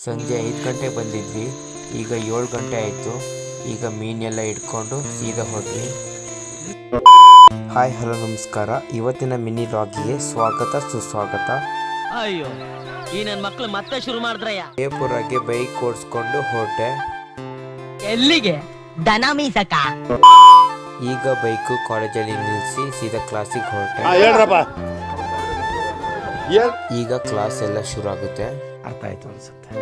ಸಂಜೆ 5 ಗಂಟೆ ಬಂದಿದ್ವಿ. ಈಗ 7 ಗಂಟೆ ಆಯಿತು. ಈಗ ಮೀನೆಲ್ಲ ಇಟ್ಕೊಂಡು ಸೀದಾ ಹೊರಟ್ವಿ. ಹಾಯ್ ಹಲೋ ನಮಸ್ಕಾರ. ಇವತ್ತಿನ ಮಿನಿ ವ್ಲಾಗಿಗೆ ಸ್ವಾಗತ ಸುಸ್ವಾಗತ. ಅಯ್ಯೋ ಈ ನನ್ನ ಮಕ್ಕಳು ಮತ್ತೆ ಶುರು ಮಾಡಿದ್ರಯ್ಯ. ಜಯಪುರಗೆ ಬೈಕ್ ಓಡಿಸ್ಕೊಂಡು ಹೊರಟೆ. ಎಲ್ಲಿಗೆ? ದನ ಮೀಸಕ. ಈಗ ಬೈಕು ಕಾಲೇಜಲ್ಲಿ ನಿಲ್ಲಿಸಿ ಸೀದಾ ಕ್ಲಾಸಿಗೆ ಹೊರಟೆ. ಈಗ ಕ್ಲಾಸ್ ಎಲ್ಲ ಶುರು ಆಗುತ್ತೆ. ಅರ್ಥ ಆಯ್ತು ಅನ್ಸುತ್ತೆ.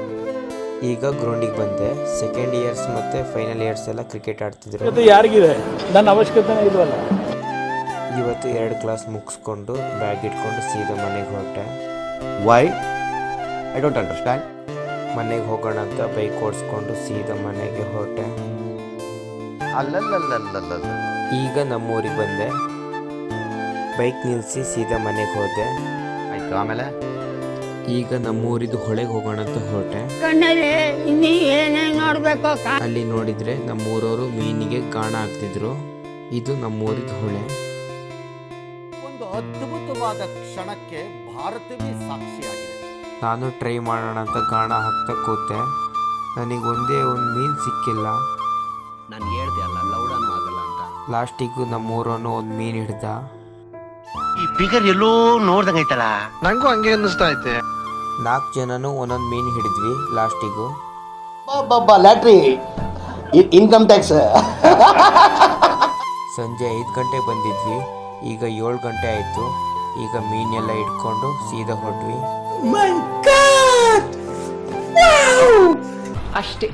ಈಗ ಗ್ರೌಂಡಿಗೆ ಬಂದೆ. ಸೆಕೆಂಡ್ ಇಯರ್ಸ್ ಮತ್ತೆ ಫೈನಲ್ ಇಯರ್ಸ್ ಎಲ್ಲ ಕ್ರಿಕೆಟ್ ಆಡ್ತಿದ್ರು. ಯಾರಿಗಿದೆ ನನ್ನ ಅವಶ್ಯಕತೆನೇ ಇಲ್ವಲ್ಲ. ಇವತ್ತು 2 ಕ್ಲಾಸ್ ಮುಗಿಸ್ಕೊಂಡು ಬ್ಯಾಗ್ ಇಟ್ಕೊಂಡು ಸೀದಾ ಮನೆಗೆ ಹೊರಟೆ. Why I don't understand. ಮನೆಗೆ ಹೋಗೋಣ ಅಂತ ಬೈಕ್ ಓಡಿಸ್ಕೊಂಡು ಸೀದಾ ಮನೆಗೆ ಹೊರಟೆ. ಈಗ ನಮ್ಮೂರಿಗೆ ಬಂದೆ. ಬೈಕ್ ನಿಲ್ಲಿಸಿ ಸೀದಾ ಮನೆಗೆ ಹೋದೆ. ಆಯ್ತು. ಆಮೇಲೆ ಈಗ ನಮ್ಮೂರಿದು ಹೊಳೆಗೆ ಹೋಗೋಣ ಅಂತ ಹೊರಟೆ. ಅಲ್ಲಿ ನೋಡಿದ್ರೆ ನಮ್ಮೂರವರು ಮೀನಿಗೆ ಗಾಣ ಹಾಕ್ತಿದ್ರು. ಇದು ನಮ್ಮೂರಿದ ಹೊಳೆ. ಒಂದು ಅದ್ಭುತವಾದ ಕ್ಷಣಕ್ಕೆ ಭಾರತವೇ ಸಾಕ್ಷಿಯಾಗಿದೆ. ನಾನು ಟ್ರೈ ಮಾಡೋಣ ಅಂತ ಗಾಣ ಹಾಕ್ತಾ ಕೂತೆ. ನನಗೆ ಒಂದೇ ಒಂದು ಮೀನು ಸಿಕ್ಕಿಲ್ಲ. ನಾನು ಹೇಳ್ದೆ ಅಲ್ಲ ಲೌಡಾನು ಆಗಲ್ಲ ಅಂತ. ಲಾಸ್ಟಿಗೂ ನಮ್ಮೂರವನು ಒಂದು ಮೀನು ಹಿಡ್ದ. ಈ ಫಿಗರ್ ಎಲ್ಲೋ ನೋಡ್ದಂಗೈತಲ್ಲ. ನಂಗೂ ಹಂಗೆ ಅನ್ನಿಸ್ತಾ ಐತೆ. 4 ಜನನು ಒಂದೊಂದು ಮೀನು ಹಿಡಿದ್ವಿ ಲಾಸ್ಟಿಗೂ. ಲ್ಯಾಟ್ರಿ ಇನ್ಕಮ್ ಟ್ಯಾಕ್ಸ್. ಸಂಜೆ 5 ಗಂಟೆ ಬಂದಿದ್ವಿ. ಈಗ 7 ಗಂಟೆ ಆಯಿತು. ಈಗ ಮೀನೆಲ್ಲ ಇಟ್ಕೊಂಡು ಸೀದಾ ಹೊರಟ್ವಿ. ಅಷ್ಟೇ.